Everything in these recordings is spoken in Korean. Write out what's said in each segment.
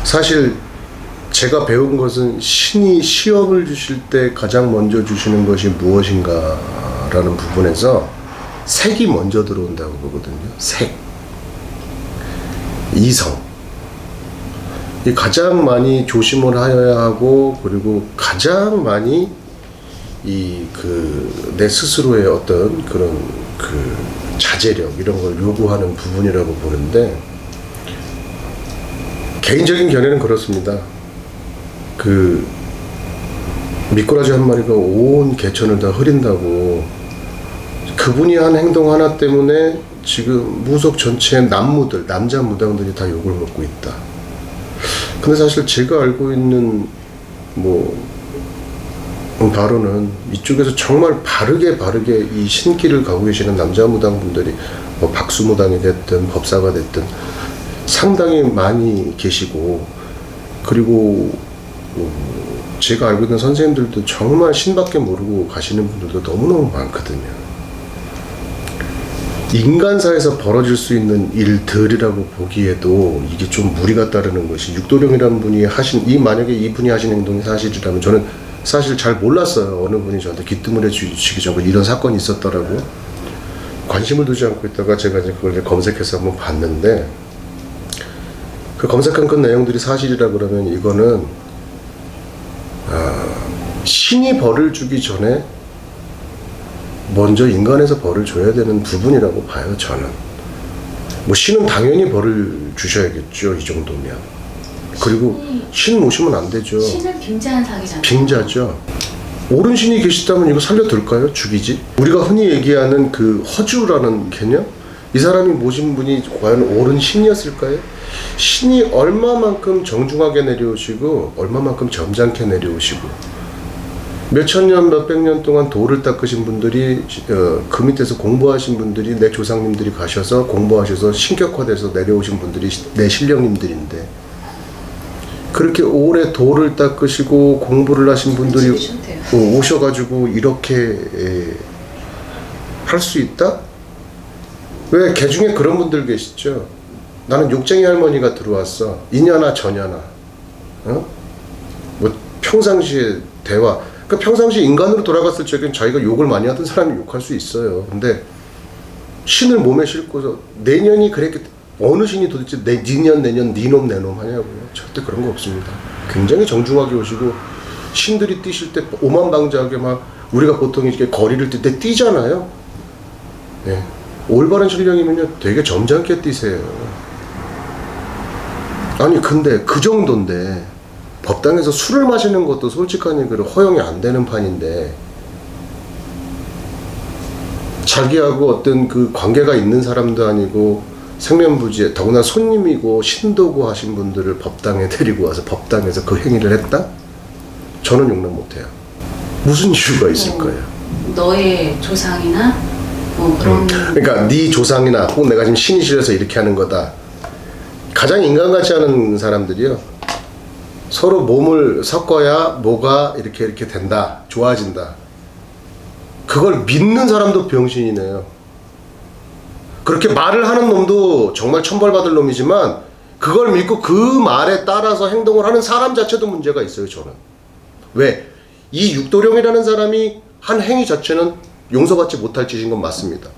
사실 제가 배운 것은 신이 시험을 주실 때 가장 먼저 주시는 것이 무엇인가라는 부분에서 색이 먼저 들어온다고 보거든요. 색, 이성. 이 가장 많이 조심을 하여야 하고, 그리고 가장 많이 내 스스로의 어떤 그런 자제력 이런 걸 요구하는 부분이라고 보는데, 개인적인 견해는 그렇습니다. 미꾸라지 한 마리가 온 개천을 다 흐린다고, 그분이 한 행동 하나 때문에 지금 무속 전체의 남자 무당들이 다 욕을 먹고 있다. 근데 사실 제가 알고 있는 바로는 이쪽에서 정말 바르게 이 신길을 가고 계시는 남자 무당분들이 박수 무당이 됐든 법사가 됐든 상당히 많이 계시고, 그리고 제가 알고 있는 선생님들도 정말 신밖에 모르고 가시는 분들도 너무너무 많거든요. 인간사에서 벌어질 수 있는 일들이라고 보기에도 이게 좀 무리가 따르는 것이, 육도령이라는 분이 만약에 이분이 하신 행동이 사실이라면, 저는 사실 잘 몰랐어요. 어느 분이 저한테 기뜸을 해주시기 전에 이런 사건이 있었더라고. 관심을 두지 않고 있다가 제가 이제 그걸 검색해서 한번 봤는데, 그 검색한 그 내용들이 사실이라 그러면 이거는 신이 벌을 주기 전에 먼저 인간에서 벌을 줘야 되는 부분이라고 봐요, 저는. 신은 당연히 벌을 주셔야겠죠, 이 정도면. 그리고 신 모시면 안 되죠. 신은 빙자한 사기잖아요. 빙자죠. 옳은 신이 계시다면 이거 살려둘까요? 죽이지? 우리가 흔히 얘기하는 그 허주라는 개념? 이 사람이 모신 분이 과연 옳은 신이었을까요? 신이 얼마만큼 정중하게 내려오시고 얼마만큼 점잖게 내려오시고, 몇천 년, 몇백 년 동안 돌을 닦으신 분들이, 그 밑에서 공부하신 분들이, 내 조상님들이 가셔서 공부하셔서 신격화돼서 내려오신 분들이 내 신령님들인데, 그렇게 오래 돌을 닦으시고 공부를 하신 분들이 오셔가지고 이렇게 할 수 있다? 왜 개 중에 그런 분들 계시죠? 나는 욕쟁이 할머니가 들어왔어. 이년아 저년아. 평상시에 대화. 그러니까 평상시 인간으로 돌아갔을 적엔 자기가 욕을 많이 하던 사람이 욕할 수 있어요. 근데 신을 몸에 싣고서 내년이 그랬기, 어느 신이 도대체 니년 내년 니놈 내놈 하냐고요. 절대 그런 거 없습니다. 굉장히 정중하게 오시고, 신들이 뛰실 때 오만방자하게 막, 우리가 보통 이렇게 거리를 뛸 때 뛰잖아요. 네. 올바른 신령이면요 되게 점잖게 뛰세요. 아니 근데 그 정도인데 법당에서 술을 마시는 것도 솔직한 얘기로 허용이 안 되는 판인데, 자기하고 어떤 그 관계가 있는 사람도 아니고 생면부지에, 더구나 손님이고 신도고 하신 분들을 법당에 데리고 와서 법당에서 그 행위를 했다? 저는 용납 못해요. 무슨 이유가 있을까요? 너의 조상이나 그런. 그러니까 네 조상이나 혹은 내가 지금 신이 실려서 이렇게 하는 거다. 가장 인간 같지 않은 사람들이요, 서로 몸을 섞어야 뭐가 이렇게 된다, 좋아진다. 그걸 믿는 사람도 병신이네요. 그렇게 말을 하는 놈도 정말 천벌받을 놈이지만, 그걸 믿고 그 말에 따라서 행동을 하는 사람 자체도 문제가 있어요, 저는. 왜? 이 육도령이라는 사람이 한 행위 자체는 용서받지 못할 짓인 건 맞습니다.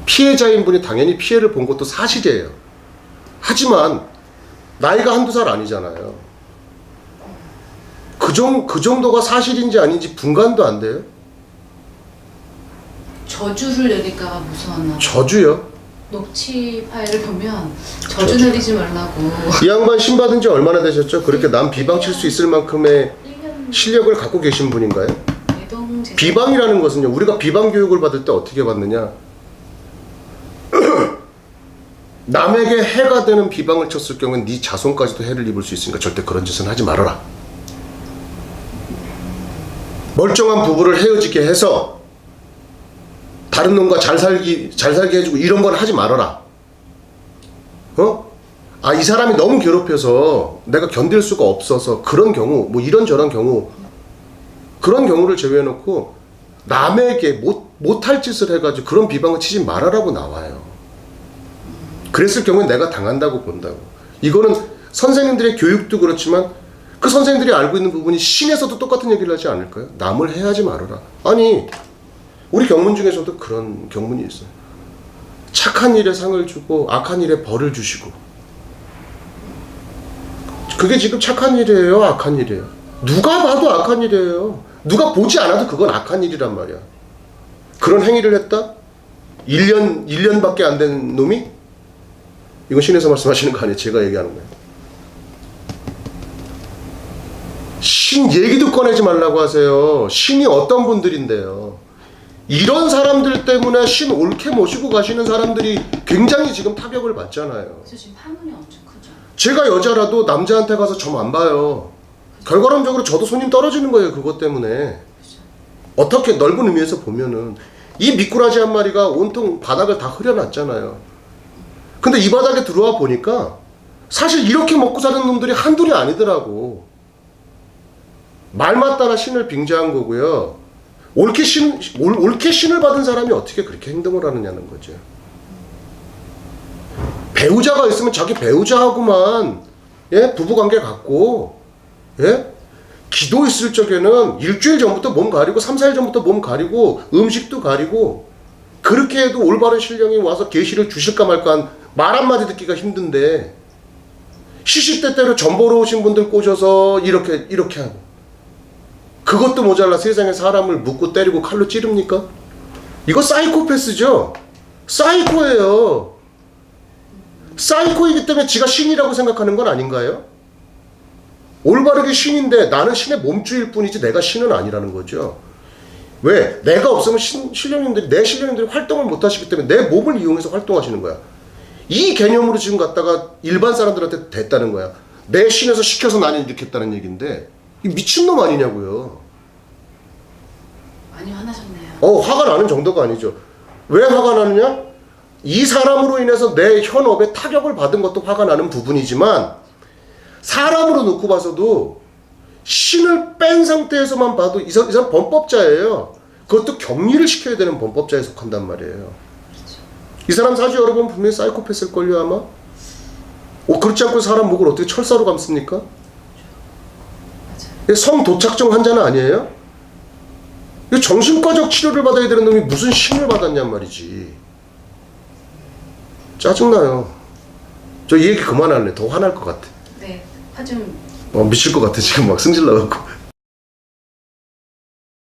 피해자인 분이 당연히 피해를 본 것도 사실이에요. 하지만 나이가 한두 살 아니잖아요. 그 정도가 사실인지 아닌지 분간도 안 돼요? 저주를 내릴까봐 무서웠나 봐. 저주요? 녹취 파일을 보면 저주 내리지 말라고. 이 양반 신 받은 지 얼마나 되셨죠? 그렇게 남 비방 칠 수 있을 만큼의 실력을 갖고 계신 분인가요? 비방이라는 것은요, 우리가 비방 교육을 받을 때 어떻게 받느냐? 남에게 해가 되는 비방을 쳤을 경우엔 네 자손까지도 해를 입을 수 있으니까 절대 그런 짓은 하지 말아라. 멀쩡한 부부를 헤어지게 해서 다른 놈과 잘 살게 해주고 이런 건 하지 말아라. 이 사람이 너무 괴롭혀서 내가 견딜 수가 없어서 그런 경우, 이런저런 경우, 그런 경우를 제외해놓고 남에게 못할 짓을 해가지고 그런 비방을 치지 말아라고 나와요. 그랬을 경우에 내가 당한다고 본다고. 이거는 선생님들의 교육도 그렇지만 그 선생님들이 알고 있는 부분이 신에서도 똑같은 얘기를 하지 않을까요? 남을 해하지 말아라. 아니 우리 경문 중에서도 그런 경문이 있어요. 착한 일에 상을 주고 악한 일에 벌을 주시고. 그게 지금 착한 일이에요, 악한 일이에요? 누가 봐도 악한 일이에요. 누가 보지 않아도 그건 악한 일이란 말이야. 그런 행위를 했다? 1년밖에 안 된 놈이? 이건 신에서 말씀하시는 거 아니에요. 제가 얘기하는 거예요. 신 얘기도 꺼내지 말라고 하세요. 신이 어떤 분들인데요. 이런 사람들 때문에 신 옳게 모시고 가시는 사람들이 굉장히 지금 타격을 받잖아요. 그래서 지금 파문이 엄청 크죠. 제가 여자라도 남자한테 가서 점 안 봐요. 결과론적으로 저도 손님 떨어지는 거예요. 그것 때문에. 그렇죠. 어떻게 넓은 의미에서 보면은 이 미꾸라지 한 마리가 온통 바닥을 다 흐려놨잖아요. 근데 이 바닥에 들어와 보니까 사실 이렇게 먹고 사는 놈들이 한둘이 아니더라고. 말 맞다나 신을 빙자한 거고요. 옳게 신을 받은 사람이 어떻게 그렇게 행동을 하느냐는 거죠. 배우자가 있으면 자기 배우자하고만 부부관계 갖고 기도 있을 적에는 일주일 전부터 몸 가리고 3, 4일 전부터 몸 가리고 음식도 가리고 그렇게 해도 올바른 신령이 와서 계시를 주실까 말까 말 한마디 듣기가 힘든데 시시때때로 전 보러 오신 분들 꼬셔서 이렇게 하고 그것도 모자라 세상에 사람을 묻고 때리고 칼로 찌릅니까? 이거 사이코패스죠? 사이코예요. 사이코이기 때문에 지가 신이라고 생각하는 건 아닌가요? 올바르게 신인데 나는 신의 몸주일 뿐이지 내가 신은 아니라는 거죠. 왜? 내가 없으면 내 신령님들이 활동을 못 하시기 때문에 내 몸을 이용해서 활동하시는 거야. 이 개념으로 지금 갖다가 일반 사람들한테 됐다는 거야. 내 신에서 시켜서 나는 이렇게 했다는 얘기인데 이 미친놈 아니냐고요. 많이 화나셨네요. 화가 나는 정도가 아니죠. 왜 화가 나느냐? 이 사람으로 인해서 내 현업에 타격을 받은 것도 화가 나는 부분이지만 사람으로 놓고 봐서도 신을 뺀 상태에서만 봐도 이 사람 범법자예요. 그것도 격리를 시켜야 되는 범법자에 속한단 말이에요. 그렇죠. 이 사람 사주 여러분 분명히 사이코패스일걸요 아마? 그렇지 않고 사람 목을 어떻게 철사로 감습니까? 맞아요. 성도착증 환자는 아니에요? 정신과적 치료를 받아야 되는 놈이 무슨 신을 받았냔 말이지. 짜증나요. 저 이 얘기 그만할래. 더 화날 것 같아. 네, 화 좀 미칠 것 같아. 지금 막 승질 나갖고.